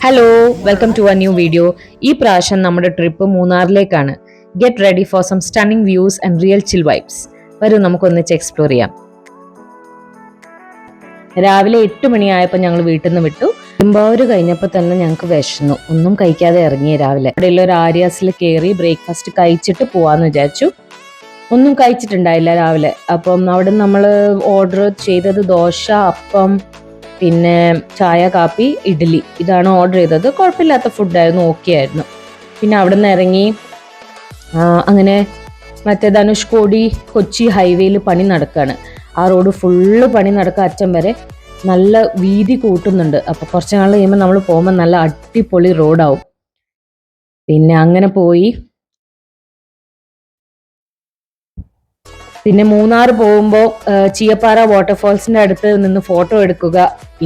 Hello, welcome to a new video. ഈ പ്രാവശ്യം നമ്മുടെ ട്രിപ്പ് മൂന്നാറിലേക്കാണ്. Get ready for some stunning views and real chill vibes. വരൂ നമുക്കൊന്നിച്ച് എക്സ്പ്ലോർ ചെയ്യാം. രാവിലെ 8 മണിയായപ്പോൾ ഞങ്ങൾ വീട്ടിൽ നിന്ന് വിട്ടു. പെരുമ്പാവൂർ കഴിഞ്ഞപ്പോൾ തന്നെ ഞങ്ങൾക്ക് വിശന്നു. ഒന്നും കഴിക്കാതെ ഇറങ്ങിയ രാവിലെ ഇവിടെയുള്ള ഒരു ആര്യാസിൽ കയറി ബ്രേക്ക്ഫാസ്റ്റ് കഴിച്ചിട്ട് പോവാന്ന് വിചാരിച്ചു. ഒന്നും കഴിച്ചിട്ടുണ്ടായില്ല രാവിലെ. അപ്പം അവിടെ നമ്മൾ ഓർഡർ ചെയ്തത് ദോശ, അപ്പം, പിന്നെ ചായ, കാപ്പി, ഇഡ്ഡലി, ഇതാണ് ഓർഡർ ചെയ്തത്. കുഴപ്പമില്ലാത്ത ഫുഡായിരുന്നു, ഓക്കെ ആയിരുന്നു. പിന്നെ അവിടെ നിന്ന് ഇറങ്ങി അങ്ങനെ മറ്റേ ധനുഷ്കോടി കൊച്ചി ഹൈവേയിൽ പണി നടക്കുകയാണ്. ആ റോഡ് ഫുള്ള് പണി നടക്കുക, അറ്റം വരെ നല്ല വീതി കൂട്ടുന്നുണ്ട്. അപ്പോൾ കുറച്ച് നാൾ കഴിയുമ്പോൾ നമ്മൾ പോകുമ്പോൾ നല്ല അടിപൊളി റോഡാവും. പിന്നെ അങ്ങനെ പോയി. പിന്നെ മൂന്നാർ പോകുമ്പോൾ ചീയപ്പാറ വാട്ടർഫോൾസിന്റെ അടുത്ത് നിന്ന് ഫോട്ടോ എടുക്കുക,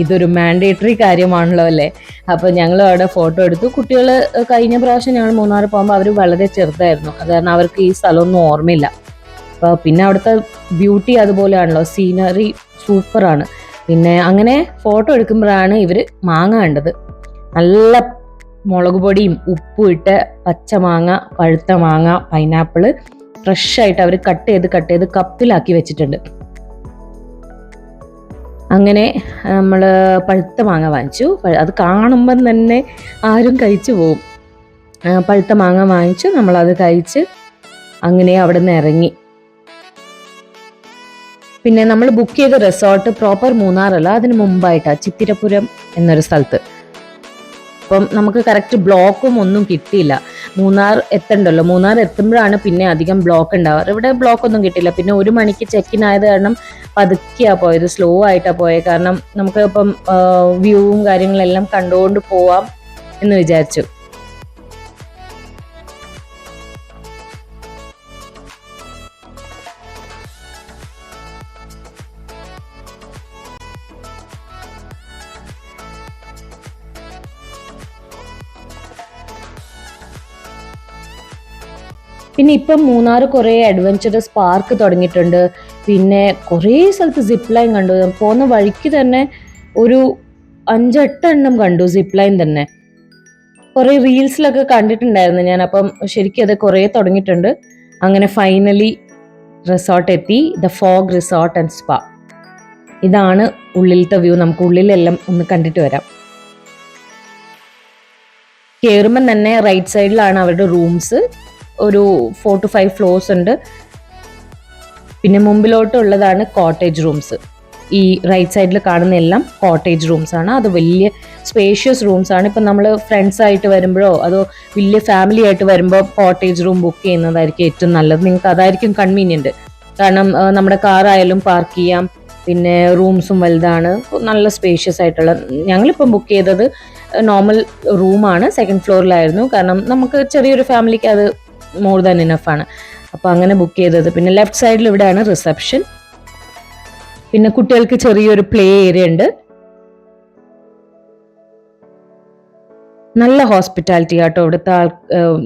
ഇതൊരു മാൻഡേറ്ററി കാര്യമാണല്ലോ അല്ലേ. അപ്പോൾ ഞങ്ങൾ അവിടെ ഫോട്ടോ എടുത്തു. കുട്ടികൾ കഴിഞ്ഞ പ്രാവശ്യം ഞങ്ങൾ മൂന്നാർ പോകുമ്പോൾ അവർ വളരെ ചെറുതായിരുന്നു, അത് കാരണം അവർക്ക് ഈ സ്ഥലമൊന്നും ഓർമ്മയില്ല. അപ്പോൾ പിന്നെ അവിടുത്തെ ബ്യൂട്ടി അതുപോലെയാണല്ലോ, സീനറി സൂപ്പറാണ്. പിന്നെ അങ്ങനെ ഫോട്ടോ എടുക്കുമ്പോഴാണ് ഇവർ മാങ്ങ കണ്ടത്. നല്ല മുളക് പൊടിയും ഉപ്പും ഇട്ട് പച്ചമാങ്ങ, പഴുത്ത മാങ്ങ, പൈനാപ്പിള് ഫ്രഷ് ആയിട്ട് അവർ കട്ട് ചെയ്ത് കപ്പിലാക്കി വെച്ചിട്ടുണ്ട്. അങ്ങനെ നമ്മൾ പഴുത്ത മാങ്ങ വാങ്ങിച്ചു. അത് കാണുമ്പം തന്നെ ആരും കഴിച്ചു പോകും. പഴുത്ത മാങ്ങ വാങ്ങിച്ചു, നമ്മളത് കഴിച്ച് അങ്ങനെ അവിടെ നിന്ന് ഇറങ്ങി. പിന്നെ നമ്മൾ ബുക്ക് ചെയ്ത റിസോർട്ട് പ്രോപ്പർ മൂന്നാറല്ല, അതിന് മുമ്പായിട്ടാണ് ചിത്തിരപുരം എന്നൊരു സ്ഥലത്ത്. അപ്പം നമുക്ക് കറക്റ്റ് ബ്ലോക്കും ഒന്നും കിട്ടിയില്ല. മൂന്നാർ എത്തണ്ടല്ലോ, മൂന്നാർ എത്തുമ്പോഴാണ് പിന്നെ അധികം ബ്ലോക്ക് ഉണ്ടാവാറ്. ഇവിടെ ബ്ലോക്ക് ഒന്നും കിട്ടിയില്ല. പിന്നെ 1 മണിക്ക് ചെക്കിൻ ആയത് കാരണം പതുക്കെയാണ് പോയത്, സ്ലോ ആയിട്ടാണ് പോയത്. കാരണം നമുക്ക് ഇപ്പം വ്യൂവും കാര്യങ്ങളെല്ലാം കണ്ടുകൊണ്ട് പോവാം എന്ന് വിചാരിച്ചു. പിന്നെ ഇപ്പം മൂന്നാർ കുറേ അഡ്വഞ്ചറസ് പാർക്ക് തുടങ്ങിയിട്ടുണ്ട്. പിന്നെ കുറേ സ്ഥലത്ത് സിപ്പ് ലൈൻ കണ്ടു. പോകുന്ന വഴിക്ക് തന്നെ ഒരു 5-8 എണ്ണം കണ്ടു സിപ്പ് ലൈൻ തന്നെ. കുറേ റീൽസിലൊക്കെ കണ്ടിട്ടുണ്ടായിരുന്നു ഞാൻ. അപ്പം ശരിക്കും അത് കുറേ തുടങ്ങിയിട്ടുണ്ട്. അങ്ങനെ ഫൈനലി റിസോർട്ട് എത്തി, the fog resort and spa. ഇതാണ് ഉള്ളിലത്തെ വ്യൂ. നമുക്ക് ഉള്ളിലെല്ലാം ഒന്ന് കണ്ടിട്ട് വരാം. കയറുമ്പം തന്നെ റൈറ്റ് സൈഡിലാണ് അവരുടെ റൂംസ്. ഒരു 4 to 5 ഫ്ലോർസ് ഉണ്ട്. പിന്നെ മുമ്പിലോട്ടുള്ളതാണ് കോട്ടേജ് റൂംസ്. ഈ റൈറ്റ് സൈഡിൽ കാണുന്ന എല്ലാം കോട്ടേജ് റൂംസ് ആണ്. അത് വലിയ സ്പേഷ്യസ് റൂംസ് ആണ്. ഇപ്പം നമ്മൾ ഫ്രണ്ട്സ് ആയിട്ട് വരുമ്പോഴോ അതോ വലിയ ഫാമിലി ആയിട്ട് വരുമ്പോൾ കോട്ടേജ് റൂം ബുക്ക് ചെയ്യുന്നതായിരിക്കും ഏറ്റവും നല്ലത്. നിങ്ങൾക്ക് അതായിരിക്കും കൺവീനിയൻറ്റ്. കാരണം നമ്മുടെ കാറായാലും പാർക്ക് ചെയ്യാം. പിന്നെ റൂംസും വലുതാണ്, നല്ല സ്പേഷ്യസ് ആയിട്ടുള്ള. ഞങ്ങളിപ്പം ബുക്ക് ചെയ്തത് നോർമൽ റൂമാണ്, 2nd ഫ്ലോറിലായിരുന്നു. കാരണം നമുക്ക് ചെറിയൊരു ഫാമിലിക്ക് അത് മോർ ദാൻ ഇനഫ് ആണ്. അപ്പോൾ അങ്ങനെ ബുക്ക് ചെയ്തത്. പിന്നെ ലെഫ്റ്റ് സൈഡിൽ ഇവിടെയാണ് റിസപ്ഷൻ. പിന്നെ കുട്ടികൾക്ക് ചെറിയൊരു പ്ലേ ഏരിയ ഉണ്ട്. നല്ല ഹോസ്പിറ്റാലിറ്റി ആട്ടോ ഇവിടുത്തെ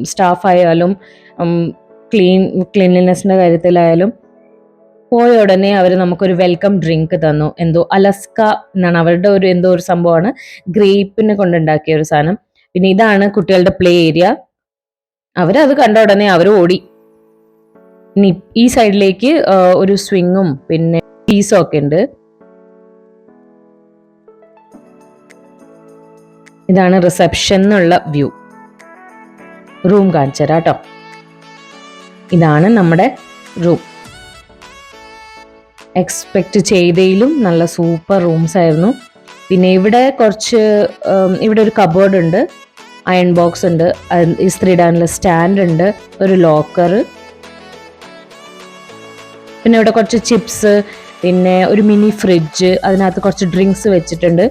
സ്റ്റാഫ് ആയാലും ക്ലീൻലിനെസിന്റെ കാര്യത്തിലായാലും. പോയ ഉടനെ അവർ നമുക്കൊരു വെൽക്കം ഡ്രിങ്ക് തന്നു. എന്തോ അലസ്ക എന്നാണ് അവരുടെ എന്തോ ഒരു സംഭവമാണ്, ഗ്രേപ്പിനെ കൊണ്ടുണ്ടാക്കിയ ഒരു സാധനം. പിന്നെ ഇതാണ് കുട്ടികളുടെ പ്ലേ ഏരിയ. അവരത് കണ്ട ഉടനെ അവർ ഓടി. ഇനി ഈ സൈഡിലേക്ക് ഒരു സ്വിങ്ങും പിന്നെ പീസും ഒക്കെ ഉണ്ട്. ഇതാണ് റിസപ്ഷൻ എന്നുള്ള വ്യൂ. റൂം കാണിച്ചു തരാം കേട്ടോ. ഇതാണ് നമ്മുടെ റൂം. എക്സ്പെക്ട് ചെയ്തതിലും നല്ല സൂപ്പർ റൂംസ് ആയിരുന്നു. പിന്നെ ഇവിടെ ഇവിടെ ഒരു കബോർഡ് ഉണ്ട്, അയൺ ബോക്സ് ഉണ്ട്, ഇസ്ത്രി ഇടാനുള്ള സ്റ്റാൻഡ് ഉണ്ട്, ഒരു ലോക്കർ. പിന്നെ ഇവിടെ കുറച്ച് ചിപ്സ്, പിന്നെ ഒരു മിനി ഫ്രിഡ്ജ്, അതിനകത്ത് കുറച്ച് ഡ്രിങ്ക്സ് വെച്ചിട്ടുണ്ട്.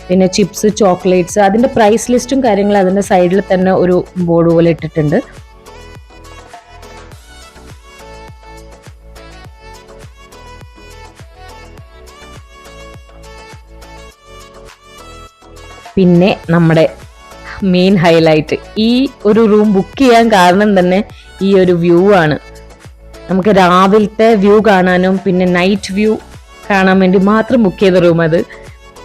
പിന്നെ ചിപ്സ്, ചോക്ലേറ്റ്സ്, അതിൻ്റെ പ്രൈസ് ലിസ്റ്റും കാര്യങ്ങളും അതിൻ്റെ സൈഡിൽ തന്നെ ഒരു ബോർഡ് പോലെ ഇട്ടിട്ടുണ്ട്. പിന്നെ നമ്മുടെ മെയിൻ ഹൈലൈറ്റ്, ഈ ഒരു റൂം ബുക്ക് ചെയ്യാൻ കാരണം തന്നെ ഈ ഒരു വ്യൂ ആണ്. നമുക്ക് രാവിലത്തെ വ്യൂ കാണാനും പിന്നെ നൈറ്റ് വ്യൂ കാണാൻ വേണ്ടി മാത്രം ബുക്ക് ചെയ്ത റൂം അത്.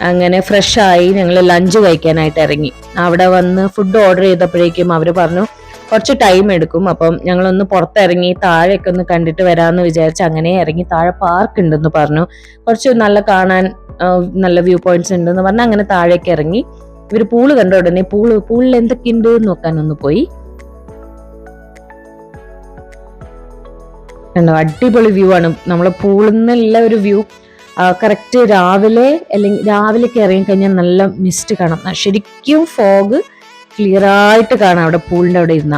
അങ്ങനെ ഫ്രഷായി ഞങ്ങൾ ലഞ്ച് കഴിക്കാനായിട്ട് ഇറങ്ങി. അവിടെ വന്ന് ഫുഡ് ഓർഡർ ചെയ്തപ്പോഴേക്കും അവർ പറഞ്ഞു കുറച്ച് ടൈം എടുക്കും, അപ്പം ഞങ്ങളൊന്ന് പുറത്തിറങ്ങി താഴെയൊക്കെ ഒന്ന് കണ്ടിട്ട് വരാമെന്ന് വിചാരിച്ച് അങ്ങനെ ഇറങ്ങി. താഴെ പാർക്ക് ഉണ്ടെന്ന് പറഞ്ഞു, കുറച്ച് നല്ല കാണാൻ നല്ല വ്യൂ പോയിന്റ്സ് ഉണ്ടെന്ന് പറഞ്ഞ് അങ്ങനെ താഴേക്ക് ഇറങ്ങി. ഇവർ പൂള് കണ്ട ഉടനെ പൂളിൽ എന്തൊക്കെയുണ്ട് നോക്കാനൊന്ന് പോയി. കണ്ടോ, അടിപൊളി വ്യൂ ആണ് നമ്മളെ പൂളിൽ നിന്നുള്ള ഒരു വ്യൂ. കറക്റ്റ് രാവിലെ അല്ലെങ്കിൽ രാവിലെയൊക്കെ ഇറങ്ങിക്കഴിഞ്ഞാൽ നല്ല മിസ്റ്റ് കാണാം, ശരിക്കും ഫോഗ് ക്ലിയർ ആയിട്ട് കാണാം അവിടെ പൂളിന്റെ അവിടെ ഇരുന്ന.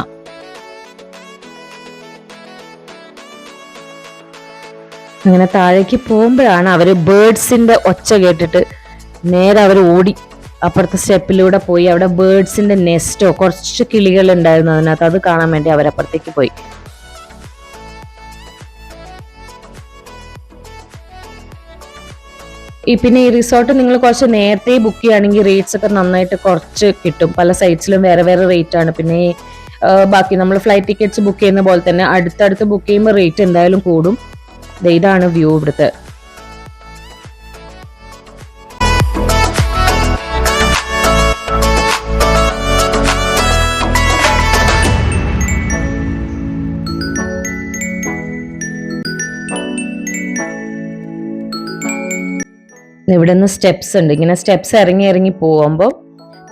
അങ്ങനെ താഴേക്ക് പോകുമ്പോഴാണ് അവര് ബേർഡ്സിന്റെ ഒച്ച കേട്ടിട്ട് നേരെ അവർ ഓടി അപ്പുറത്തെ സ്റ്റെപ്പിലൂടെ പോയി. അവിടെ ബേർഡ്സിന്റെ നെസ്റ്റോ കുറച്ച് കിളികൾ ഉണ്ടായിരുന്നു അതിനകത്ത്, അത് കാണാൻ വേണ്ടി അവരപ്പുറത്തേക്ക് പോയി. പിന്നെ ഈ റിസോർട്ട് നിങ്ങൾ കുറച്ച് നേരത്തെ ബുക്ക് ചെയ്യുകയാണെങ്കിൽ റേറ്റ്സ് ഒക്കെ നന്നായിട്ട് കുറച്ച് കിട്ടും. പല സൈറ്റ്സിലും വേറെ വേറെ റേറ്റ് ആണ്. പിന്നെ ബാക്കി നമ്മൾ ഫ്ലൈറ്റ് ടിക്കറ്റ്സ് ബുക്ക് ചെയ്യുന്ന പോലെ തന്നെ അടുത്തടുത്ത് ബുക്ക് ചെയ്യുമ്പോൾ റേറ്റ് എന്തായാലും കൂടും. ഇതാണ് വ്യൂ ഇവിടുത്തെ. ഇവിടെ നിന്ന് സ്റ്റെപ്സ് ഉണ്ട്. ഇങ്ങനെ സ്റ്റെപ്സ് ഇറങ്ങി ഇറങ്ങി പോകുമ്പോൾ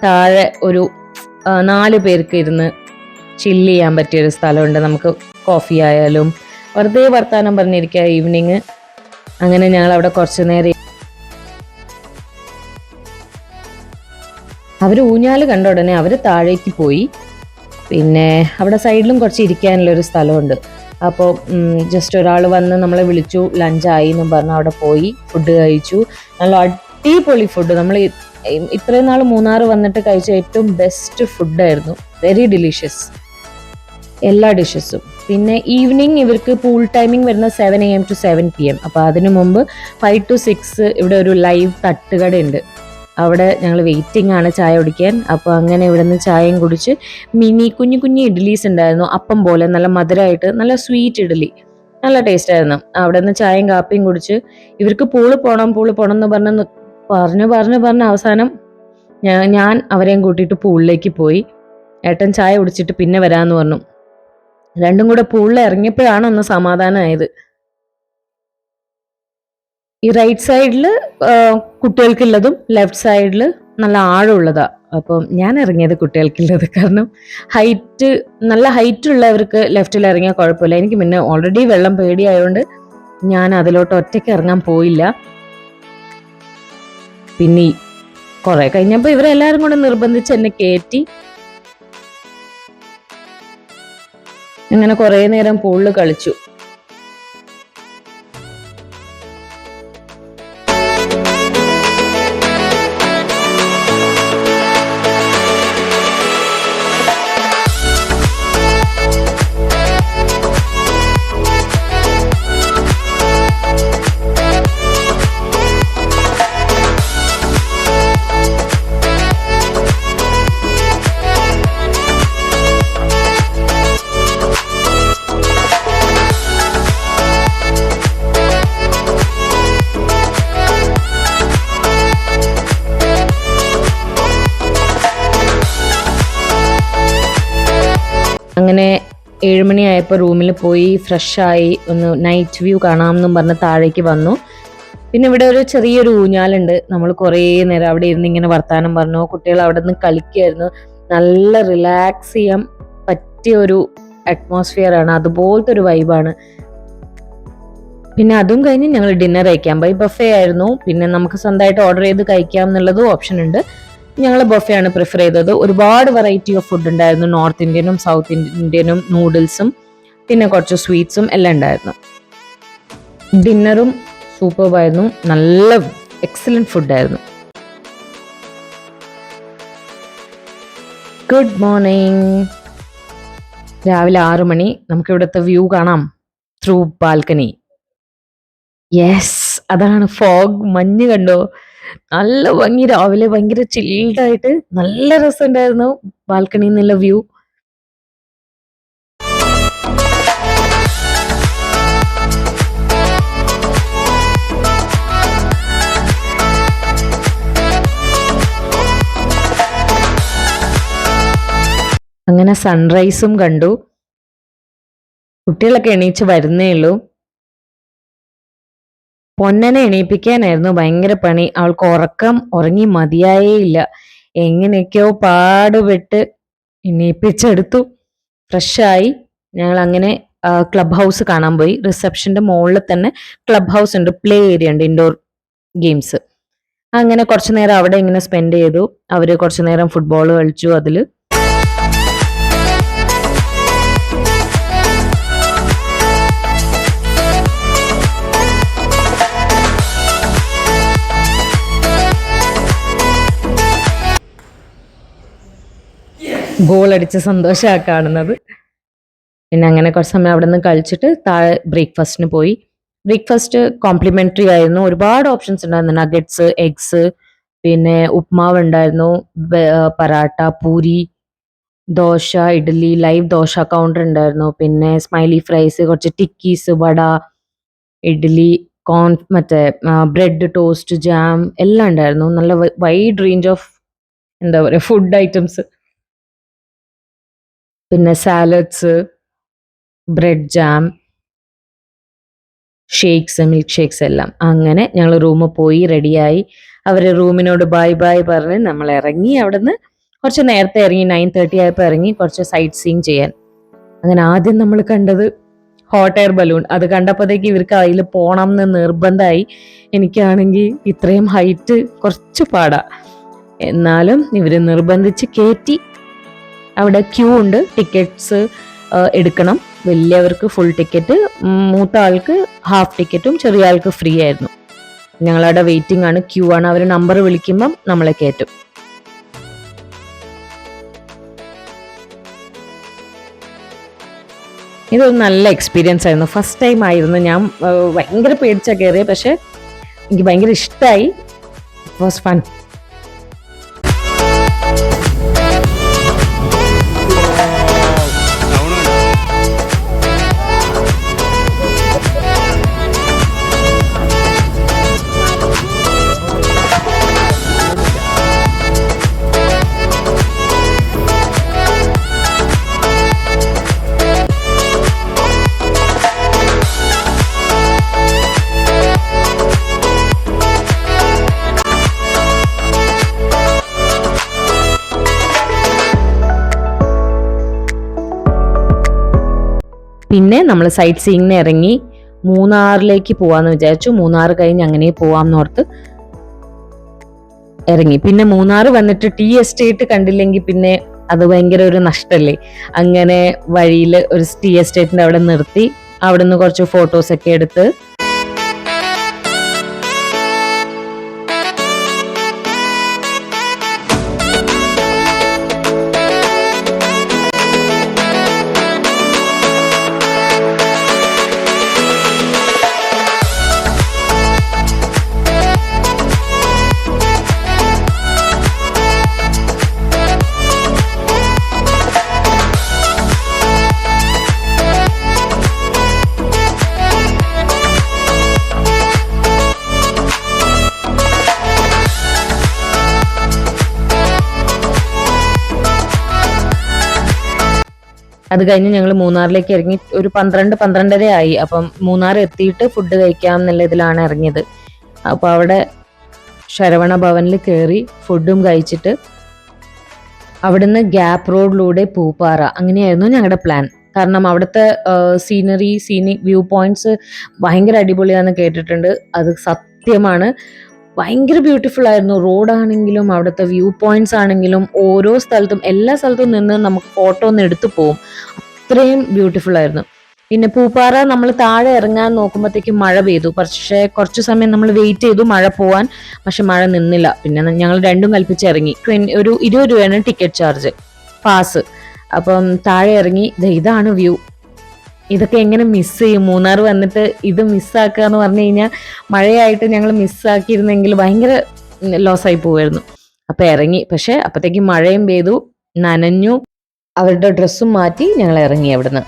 താഴെ ഒരു 4 പേർക്ക് ഇരുന്ന് ചില്ല് ചെയ്യാൻ പറ്റിയൊരു സ്ഥലമുണ്ട്. നമുക്ക് കോഫി ആയാലും വെറുതെ വർത്താനം പറഞ്ഞിരിക്കുക ഈവനിങ്. അങ്ങനെ ഞങ്ങൾ അവിടെ കുറച്ച് നേരം അവർ ഊഞ്ഞാല് കണ്ട ഉടനെ അവർ താഴേക്ക് പോയി. പിന്നെ അവിടെ സൈഡിലും കുറച്ച് ഇരിക്കാനുള്ളൊരു സ്ഥലമുണ്ട്. അപ്പോൾ ജസ്റ്റ് ഒരാൾ വന്ന് നമ്മളെ വിളിച്ചു, ലഞ്ചായി എന്നും പറഞ്ഞ് അവിടെ പോയി ഫുഡ് കഴിച്ചു. നല്ല അടിപൊളി ഫുഡ്. നമ്മൾ ഇത്രയും നാൾ മൂന്നാർ വന്നിട്ട് കഴിച്ച ഏറ്റവും ബെസ്റ്റ് ഫുഡായിരുന്നു. വെരി ഡിലീഷ്യസ് എല്ലാ ഡിഷസും. പിന്നെ ഈവനിങ് ഇവർക്ക് പൂൾ ടൈമിംഗ് വരുന്ന 7 AM to 7 PM. അപ്പോൾ അതിനു മുമ്പ് 5 to 6 ഇവിടെ ഒരു ലൈവ് തട്ടുകടയുണ്ട്. അവിടെ ഞങ്ങൾ വെയിറ്റിംഗ് ആണ് ചായ കുടിക്കാൻ. അപ്പോൾ അങ്ങനെ ഇവിടെ നിന്ന് ചായയും കുടിച്ച് കുഞ്ഞു കുഞ്ഞു ഇഡ്ഡലീസ് ഉണ്ടായിരുന്നു, അപ്പം പോലെ നല്ല മധുരമായിട്ട് നല്ല സ്വീറ്റ് ഇഡ്ഡലി, നല്ല ടേസ്റ്റ് ആയിരുന്നു. അവിടെ നിന്ന് ചായയും കാപ്പിയും കുടിച്ച് ഇവർക്ക് പൂള് പോകണം എന്ന് പറഞ്ഞ് അവസാനം ഞാൻ അവരെയും കൂട്ടിയിട്ട് പൂളിലേക്ക് പോയി. ഏട്ടൻ ചായ കുടിച്ചിട്ട് പിന്നെ വരാമെന്ന് പറഞ്ഞു. രണ്ടും കൂടെ പൂളിൽ ഇറങ്ങിയപ്പോഴാണ് ഒന്ന് സമാധാനമായത്. ഈ റൈറ്റ് സൈഡിൽ കുട്ടികൾക്കുള്ളതും ലെഫ്റ്റ് സൈഡിൽ നല്ല ആഴമുള്ളതാ. അപ്പം ഞാൻ ഇറങ്ങിയത് കുട്ടികൾക്കുള്ളത്, കാരണം നല്ല ഹൈറ്റ് ഉള്ളവർക്ക് ലെഫ്റ്റിൽ ഇറങ്ങിയാൽ കുഴപ്പമില്ല. എനിക്ക് പിന്നെ ഓൾറെഡി വെള്ളം പേടിയായതുകൊണ്ട് ഞാൻ അതിലോട്ട് ഒറ്റയ്ക്ക് ഇറങ്ങാൻ പോയില്ല. പിന്നെ കുറെ കഴിഞ്ഞപ്പോൾ ഇവരെല്ലാവരും കൂടെ നിർബന്ധിച്ച് എന്നെ കയറ്റി. അങ്ങനെ കുറെ നേരം പൂളിൽ കളിച്ചു. അങ്ങനെ 7 മണിയായപ്പോൾ റൂമിൽ പോയി ഫ്രഷായി ഒന്ന് നൈറ്റ് വ്യൂ കാണാമെന്നും പറഞ്ഞ് താഴേക്ക് വന്നു. പിന്നെ ഇവിടെ ഒരു ചെറിയൊരു ഊഞ്ഞാലുണ്ട്. നമ്മൾ കുറേ നേരം അവിടെ ഇരുന്ന് ഇങ്ങനെ വർത്താനം പറഞ്ഞു. കുട്ടികൾ അവിടെ നിന്ന് കളിക്കുമായിരുന്നു. നല്ല റിലാക്സ് ചെയ്യാൻ പറ്റിയ ഒരു അറ്റ്മോസ്ഫിയർ ആണ്, അതുപോലത്തെ ഒരു വൈബാണ്. പിന്നെ അതും കഴിഞ്ഞ് ഞങ്ങൾ ഡിന്നർ കഴിക്കാൻ പോയി. ബഫേ ആയിരുന്നു. പിന്നെ നമുക്ക് സ്വന്തമായിട്ട് ഓർഡർ ചെയ്ത് കഴിക്കാം എന്നുള്ളതും ഓപ്ഷൻ ഉണ്ട്. ഞങ്ങൾ ബഫേ ആണ് പ്രിഫർ ചെയ്തത്. ഒരുപാട് വെറൈറ്റി ഓഫ് ഫുഡ് ഉണ്ടായിരുന്നു. നോർത്ത് ഇന്ത്യനും സൗത്ത് ഇന്ത്യനും നൂഡിൽസും പിന്നെ കുറച്ച് സ്വീറ്റ്സും എല്ലാം ഉണ്ടായിരുന്നു. ഡിന്നറും സൂപ്പർബായിരുന്നു. നല്ല എക്സലന്റ് ഫുഡായിരുന്നു. Good morning. രാവിലെ 6 മണി. നമുക്ക് ഇവിടുത്തെ വ്യൂ കാണാം ത്രൂ ബാൽക്കണി. യെസ്, അതാണ് ഫോഗ്. മഞ്ഞ് കണ്ടോ, നല്ല ഭംഗി. രാവിലെ ഭയങ്കര ചിൽഡായിട്ട് നല്ല രസമുണ്ടായിരുന്നു ബാൽക്കണിയിൽ നിന്നുള്ള വ്യൂ. അങ്ങനെ സൺറൈസും കണ്ടു. കുട്ടികളൊക്കെ എണീച്ച് വരുന്നേ ഉള്ളൂ. പൊന്നനെ എണീപ്പിക്കാനായിരുന്നു ഭയങ്കര പണി. അവൾക്ക് ഉറങ്ങി മതിയായേ ഇല്ല. എങ്ങനെയൊക്കെയോ പാടുപെട്ട് എണീപ്പിച്ചെടുത്തു. ഫ്രഷായി ഞങ്ങൾ അങ്ങനെ ക്ലബ് ഹൗസ് കാണാൻ പോയി. റിസപ്ഷന്റെ മുകളിൽ തന്നെ ക്ലബ് ഹൗസ് ഉണ്ട്, പ്ലേ ഏരിയ ഉണ്ട്, ഇൻഡോർ ഗെയിംസ്. അങ്ങനെ കുറച്ചു നേരം അവിടെ ഇങ്ങനെ സ്പെൻഡ് ചെയ്തു. അവര് കുറച്ചു നേരം ഫുട്ബോൾ കളിച്ചു. അതില് ഗോൾ അടിച്ച സന്തോഷമാണ് കാണുന്നത്. പിന്നെ അങ്ങനെ കുറച്ച് സമയം അവിടെ നിന്ന് കഴിച്ചിട്ട് താഴെ ബ്രേക്ക്ഫാസ്റ്റിന് പോയി. ബ്രേക്ക്ഫാസ്റ്റ് കോംപ്ലിമെന്ററി ആയിരുന്നു. ഒരുപാട് ഓപ്ഷൻസ് ഉണ്ടായിരുന്നു. നഗറ്റ്സ്, എഗ്സ്, പിന്നെ ഉപ്മാവ് ഉണ്ടായിരുന്നു, പരാട്ട, പൂരി, ദോശ, ഇഡ്ഡലി, ലൈവ് ദോശ കൗണ്ടർ ഉണ്ടായിരുന്നു. പിന്നെ സ്മൈലി ഫ്രൈസ്, കുറച്ച് ടിക്കീസ്, വട, ഇഡ്ഡലി, മറ്റേ ബ്രെഡ് ടോസ്റ്റ്, ജാം എല്ലാം ഉണ്ടായിരുന്നു. നല്ല വൈഡ് റേഞ്ച് ഓഫ് എന്താ പറയുക ഫുഡ് ഐറ്റംസ്. പിന്നെ salads, bread jam, shakes, milk shakes എല്ലാം. അങ്ങനെ ഞങ്ങൾ റൂമിൽ പോയി റെഡിയായി. അവർ റൂമിനോട് ബൈ ബൈ പറഞ്ഞ് നമ്മൾ ഇറങ്ങി. അവിടുന്ന് കുറച്ച് നേരത്തെ ഇറങ്ങി, 9:30 ആയപ്പോൾ ഇറങ്ങി കുറച്ച് സൈറ്റ് സീയിങ് ചെയ്യാൻ. അങ്ങനെ ആദ്യം നമ്മൾ കണ്ടത് ഹോട്ട് എയർ ബലൂൺ. അത് കണ്ടപ്പോഴത്തേക്ക് ഇവർക്ക് അതിൽ പോകണം എന്ന് നിർബന്ധമായി. എനിക്കാണെങ്കിൽ ഇത്രയും ഹൈറ്റ് കുറച്ച് പാടാ, എന്നാലും ഇവർ നിർബന്ധിച്ച് കയറ്റി. അവിടെ ക്യൂ ഉണ്ട്, ടിക്കറ്റ്സ് എടുക്കണം. വലിയവർക്ക് ഫുൾ ടിക്കറ്റ്, മൂത്ത ആൾക്ക് ഹാഫ് ടിക്കറ്റും ചെറിയ ആൾക്ക് ഫ്രീ ആയിരുന്നു. ഞങ്ങളവിടെ വെയിറ്റിംഗ് ആണ്, ക്യൂ ആണ്. അവർ നമ്പർ വിളിക്കുമ്പം നമ്മളെ കയറ്റും. ഇതൊരു നല്ല എക്സ്പീരിയൻസ് ആയിരുന്നു. ഫസ്റ്റ് ടൈം ആയിരുന്നു. ഞാൻ ഭയങ്കര പേടിച്ചാ കയറിയത്, പക്ഷെ എനിക്ക് ഭയങ്കര ഇഷ്ടമായി. It was fun. പിന്നെ നമ്മൾ സൈറ്റ് സീയിങ്ങിന് ഇറങ്ങി മൂന്നാറിലേക്ക് പോവാന്ന് വിചാരിച്ചു. മൂന്നാർ കഴിഞ്ഞ് അങ്ങനെ പോവാന്നോർത്ത് ഇറങ്ങി. പിന്നെ മൂന്നാർ വന്നിട്ട് ടീ എസ്റ്റേറ്റ് കണ്ടില്ലെങ്കിൽ പിന്നെ അത് ഭയങ്കര ഒരു നഷ്ടല്ലേ. അങ്ങനെ വഴിയിൽ ഒരു ടീ എസ്റ്റേറ്റിന്റെ അവിടെ നിർത്തി. അവിടെ നിന്ന് കുറച്ച് ഫോട്ടോസ് ഒക്കെ എടുത്ത് അത് കഴിഞ്ഞ് ഞങ്ങൾ മൂന്നാറിലേക്ക് ഇറങ്ങി. ഒരു 12-12:30 ആയി. അപ്പം മൂന്നാർ എത്തിയിട്ട് ഫുഡ് കഴിക്കാം എന്നുള്ള ഇതിലാണ് ഇറങ്ങിയത്. അപ്പോൾ അവിടെ ശരവണ ഭവനിൽ കയറി ഫുഡും കഴിച്ചിട്ട് അവിടുന്ന് ഗ്യാപ്പ് റോഡിലൂടെ പൂപ്പാറ, അങ്ങനെയായിരുന്നു ഞങ്ങളുടെ പ്ലാൻ. കാരണം അവിടുത്തെ സീനിക് വ്യൂ പോയിന്റ്സ് ഭയങ്കര അടിപൊളിയാണെന്ന് കേട്ടിട്ടുണ്ട്. അത് സത്യമാണ്. ഭയങ്കര ബ്യൂട്ടിഫുൾ ആയിരുന്നു. റോഡാണെങ്കിലും അവിടുത്തെ വ്യൂ പോയിന്റ്സ് ആണെങ്കിലും ഓരോ സ്ഥലത്തും എല്ലാ സ്ഥലത്തും നിന്ന് നമുക്ക് ഫോട്ടോ ഒന്ന് എടുത്തു പോകും. അത്രയും ബ്യൂട്ടിഫുൾ ആയിരുന്നു. പിന്നെ പൂപ്പാറ നമ്മൾ താഴെ ഇറങ്ങാൻ നോക്കുമ്പോഴത്തേക്കും മഴ പെയ്തു. പക്ഷേ കുറച്ചു സമയം നമ്മൾ വെയിറ്റ് ചെയ്തു മഴ പോവാൻ. പക്ഷെ മഴ നിന്നില്ല. പിന്നെ ഞങ്ങൾ രണ്ടും കൽപ്പിച്ച് ഇറങ്ങി. ഒരു 20 രൂപയാണ് ടിക്കറ്റ് ചാർജ്, പാസ്. അപ്പം താഴെ ഇറങ്ങി. ഇതാണ് വ്യൂ. ഇതൊക്കെ എങ്ങനെ മിസ് ചെയ്യും? മൂന്നാർ വന്നിട്ട് ഇത് മിസ്സാക്കുക എന്ന് പറഞ്ഞു കഴിഞ്ഞാൽ മഴയായിട്ട് ഞങ്ങൾ മിസ്സാക്കിയിരുന്നെങ്കിൽ ഭയങ്കര ലോസായി പോവായിരുന്നു. അപ്പം ഇറങ്ങി. പക്ഷെ അപ്പത്തേക്കും മഴയും പെയ്തു, നനഞ്ഞു. അവരുടെ ഡ്രസ്സും മാറ്റി ഞങ്ങൾ ഇറങ്ങി അവിടുന്ന്.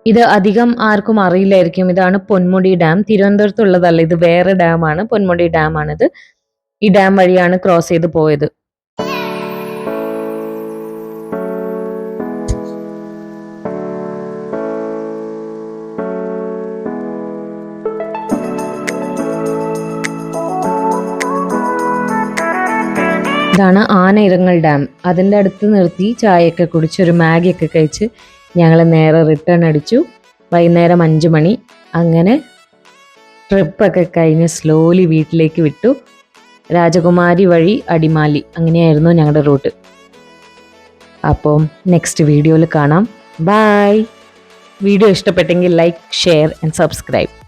ഇത് അധികം ആർക്കും അറിയില്ലായിരിക്കും. ഇതാണ് പൊന്മുടി ഡാം. തിരുവനന്തപുരത്തുള്ളതല്ല, ഇത് വേറെ ഡാമാണ്. പൊന്മുടി ഡാമാണിത്. ഈ ഡാം വഴിയാണ് ക്രോസ് ചെയ്ത് പോയത്. ഇതാണ് ആനയിറങ്ങൽ ഡാം. അതിൻ്റെ അടുത്ത് നിർത്തി ചായയൊക്കെ കുടിച്ച് ഒരു മാഗിയൊക്കെ കഴിച്ച് ഞങ്ങൾ നേരെ റിട്ടേൺ അടിച്ചു. വൈകുന്നേരം 5 മണി. അങ്ങനെ ട്രിപ്പൊക്കെ കഴിഞ്ഞ് സ്ലോലി വീട്ടിലേക്ക് വിട്ടു. രാജകുമാരി വഴി അടിമാലി, അങ്ങനെയായിരുന്നു ഞങ്ങളുടെ റൂട്ട്. അപ്പം നെക്സ്റ്റ് വീഡിയോയിൽ കാണാം. ബൈ. വീഡിയോ ഇഷ്ടപ്പെട്ടെങ്കിൽ ലൈക്ക്, ഷെയർ ആൻഡ് സബ്സ്ക്രൈബ്.